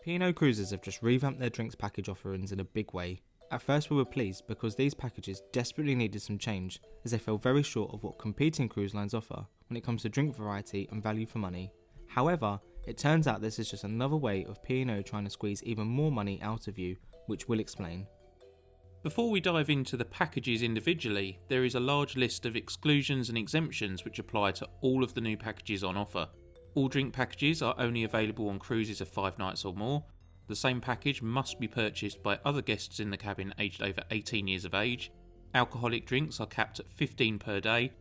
P&O Cruises have just revamped their drinks package offerings in a big way. At first we were pleased because these packages desperately needed some change, as they fell very short of what competing cruise lines offer when it comes to drink variety and value for money. However, it turns out this is just another way of P&O trying to squeeze even more money out of you, which we'll explain. Before we dive into the packages individually, there is a large list of exclusions and exemptions which apply to all of the new packages on offer. All drink packages are only available on cruises of 5 nights or more. The same package must be purchased by other guests in the cabin aged over 18 years of age. Alcoholic drinks are capped at 15 per day,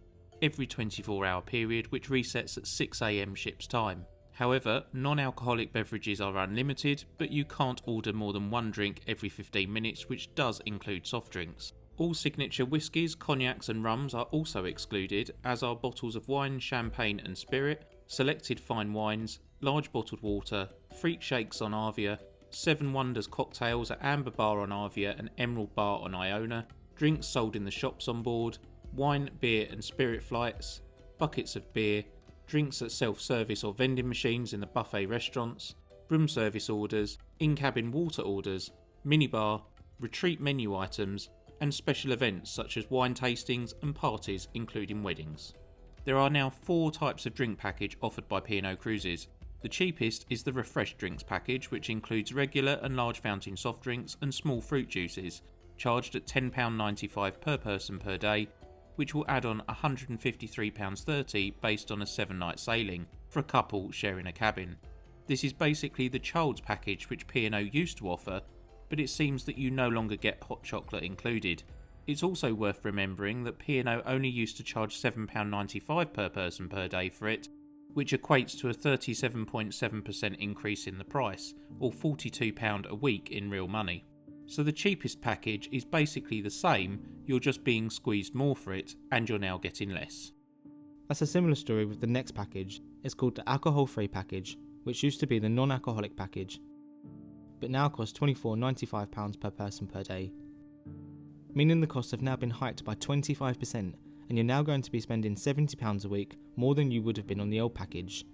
every 24-hour period, which resets at 6 AM ship's time. However, non-alcoholic beverages are unlimited, but you can't order more than one drink every 15 minutes, which does include soft drinks. All signature whiskies, cognacs and rums are also excluded, as are bottles of wine, champagne and spirit, selected fine wines, large bottled water, freak shakes on Arcadia, Seven Wonders cocktails at Amber Bar on Arcadia and Emerald Bar on Iona, drinks sold in the shops on board, wine, beer and spirit flights, buckets of beer, drinks at self-service or vending machines in the buffet restaurants, room service orders, in-cabin water orders, minibar, retreat menu items, and special events such as wine tastings and parties including weddings. There are now 4 types of drink package offered by P&O Cruises. The cheapest is the Refreshed Drinks package, which includes regular and large fountain soft drinks and small fruit juices, charged at £10.95 per person per day, which will add on £153.30 based on a 7-night sailing for a couple sharing a cabin. This is basically the child's package which P&O used to offer, but it seems that you no longer get hot chocolate included. It's also worth remembering that P&O only used to charge £7.95 per person per day for it, which equates to a 37.7% increase in the price, or £42 a week in real money. So the cheapest package is basically the same, you're just being squeezed more for it, and you're now getting less. That's a similar story with the next package. It's called the alcohol-free package, which used to be the non-alcoholic package, but now costs £24.95 per person per day. Meaning the costs have now been hiked by 25%, and you're now going to be spending £70 a week more than you would have been on the old package.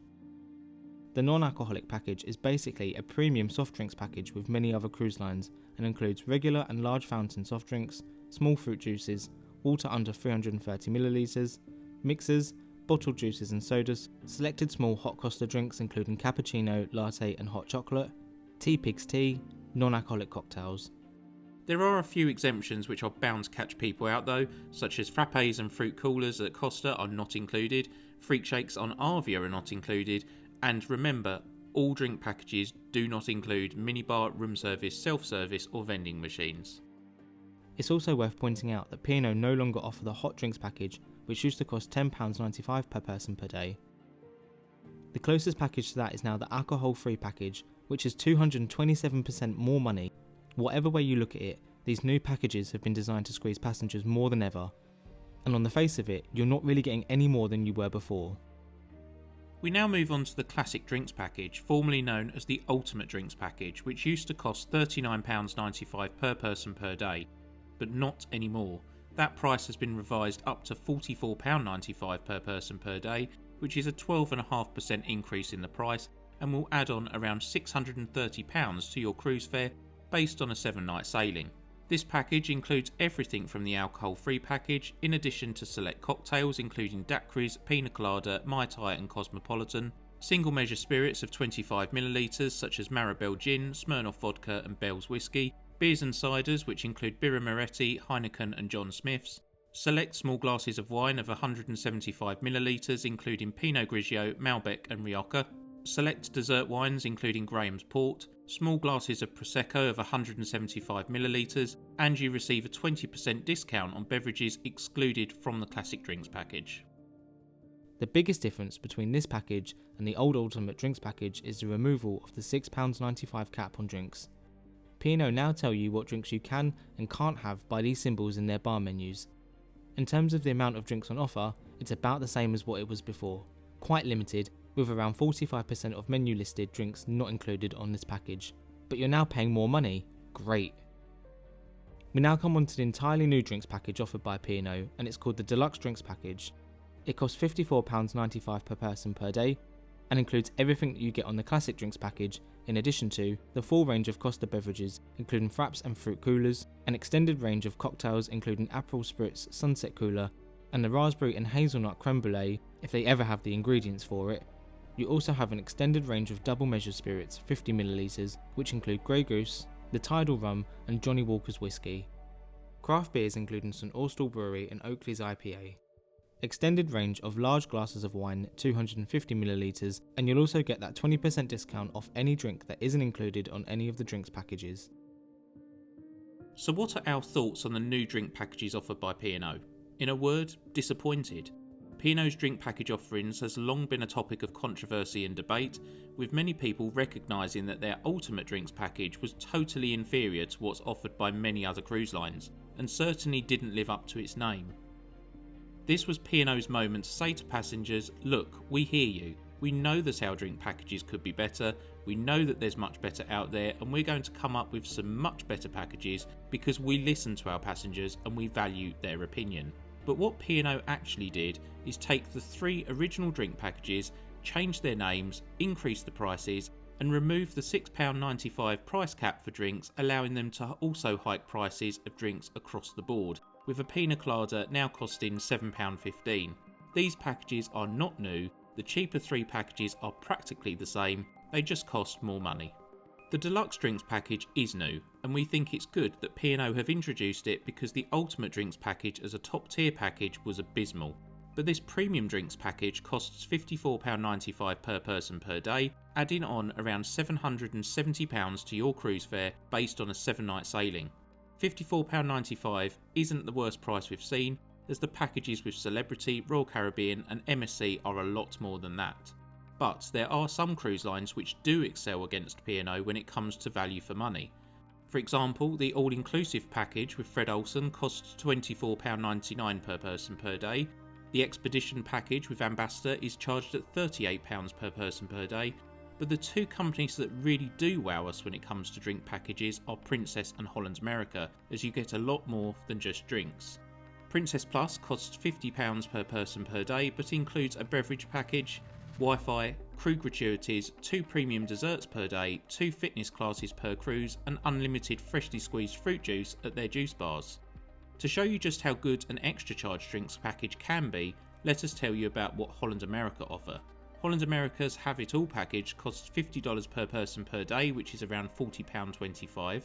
The non-alcoholic package is basically a premium soft drinks package with many other cruise lines and includes regular and large fountain soft drinks, small fruit juices, water under 330ml, mixers, bottled juices and sodas, selected small hot Costa drinks including cappuccino, latte and hot chocolate, Tea Pig's tea, non-alcoholic cocktails. There are a few exemptions which are bound to catch people out though, such as frappes and fruit coolers at Costa are not included, freak shakes on Arcadia are not included, and remember, all drink packages do not include minibar, room service, self-service or vending machines. It's also worth pointing out that P&O no longer offer the hot drinks package, which used to cost £10.95 per person per day. The closest package to that is now the alcohol-free package, which is 227% more money. Whatever way you look at it, these new packages have been designed to squeeze passengers more than ever. And on the face of it, you're not really getting any more than you were before. We now move on to the Classic Drinks package, formerly known as the Ultimate Drinks package, which used to cost £39.95 per person per day, but not anymore. That price has been revised up to £44.95 per person per day, which is a 12.5% increase in the price and will add on around £630 to your cruise fare based on a 7-night sailing. This package includes everything from the alcohol-free package, in addition to select cocktails including daiquiris, pina colada, Mai Tai and Cosmopolitan, single measure spirits of 25ml such as Maribel Gin, Smirnoff Vodka and Bell's Whiskey, beers and ciders which include Birra Moretti, Heineken and John Smith's, select small glasses of wine of 175ml including Pinot Grigio, Malbec and Rioja, select dessert wines including Graham's Port, small glasses of Prosecco of 175ml, and you receive a 20% discount on beverages excluded from the Classic Drinks package. The biggest difference between this package and the old Ultimate Drinks package is the removal of the £6.95 cap on drinks. P&O now tell you what drinks you can and can't have by these symbols in their bar menus. In terms of the amount of drinks on offer, it's about the same as what it was before, quite limited, with around 45% of menu listed drinks not included on this package. But you're now paying more money. Great. We now come on to the entirely new drinks package offered by P&O, and it's called the Deluxe Drinks Package. It costs £54.95 per person per day and includes everything that you get on the Classic Drinks package, in addition to the full range of Costa beverages including fraps and fruit coolers, an extended range of cocktails including Aperol Spritz Sunset Cooler, and the raspberry and hazelnut creme brulee if they ever have the ingredients for it. You also have an extended range of double measure spirits 50ml which include Grey Goose, the Tidal Rum and Johnny Walker's Whiskey. Craft beers including St Austell Brewery and Oakley's IPA. Extended range of large glasses of wine 250ml, and you'll also get that 20% discount off any drink that isn't included on any of the drinks packages. So what are our thoughts on the new drink packages offered by P&O? In a word, disappointed. P&O's drink package offerings has long been a topic of controversy and debate, with many people recognising that their ultimate drinks package was totally inferior to what's offered by many other cruise lines, and certainly didn't live up to its name. This was P&O's moment to say to passengers, look, we hear you. We know that our drink packages could be better, we know that there's much better out there, and we're going to come up with some much better packages because we listen to our passengers and we value their opinion. But what P&O actually did is take the 3 original drink packages, change their names, increase the prices, and remove the £6.95 price cap for drinks, allowing them to also hike prices of drinks across the board, with a pina colada now costing £7.15. These packages are not new, the cheaper 3 packages are practically the same, they just cost more money. The Deluxe drinks package is new, and we think it's good that P&O have introduced it because the Ultimate drinks package as a top tier package was abysmal. But this premium drinks package costs £54.95 per person per day, adding on around £770 to your cruise fare based on a 7-night sailing. £54.95 isn't the worst price we've seen, as the packages with Celebrity, Royal Caribbean and MSC are a lot more than that. But there are some cruise lines which do excel against P&O when it comes to value for money. For example, the all-inclusive package with Fred Olsen costs £24.99 per person per day, the Expedition package with Ambassador is charged at £38 per person per day, but the 2 companies that really do wow us when it comes to drink packages are Princess and Holland America, as you get a lot more than just drinks. Princess Plus costs £50 per person per day but includes a beverage package, Wi-Fi, crew gratuities, 2 premium desserts per day, 2 fitness classes per cruise and unlimited freshly squeezed fruit juice at their juice bars. To show you just how good an extra charge drinks package can be, let us tell you about what Holland America offer. Holland America's Have It All package costs $50 per person per day, which is around £40.25.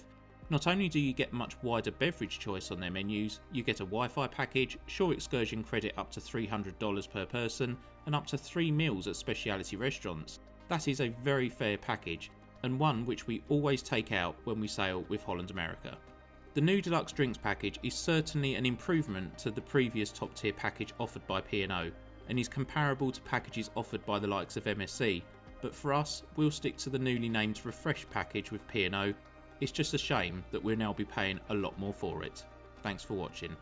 Not only do you get much wider beverage choice on their menus, you get a Wi-Fi package, shore excursion credit up to $300 per person, and up to 3 meals at specialty restaurants. That is a very fair package, and one which we always take out when we sail with Holland America. The new Deluxe drinks package is certainly an improvement to the previous top tier package offered by P&O, and is comparable to packages offered by the likes of MSC, but for us, we'll stick to the newly named Refresh package with P&O. It's just a shame that we'll now be paying a lot more for it. Thanks for watching.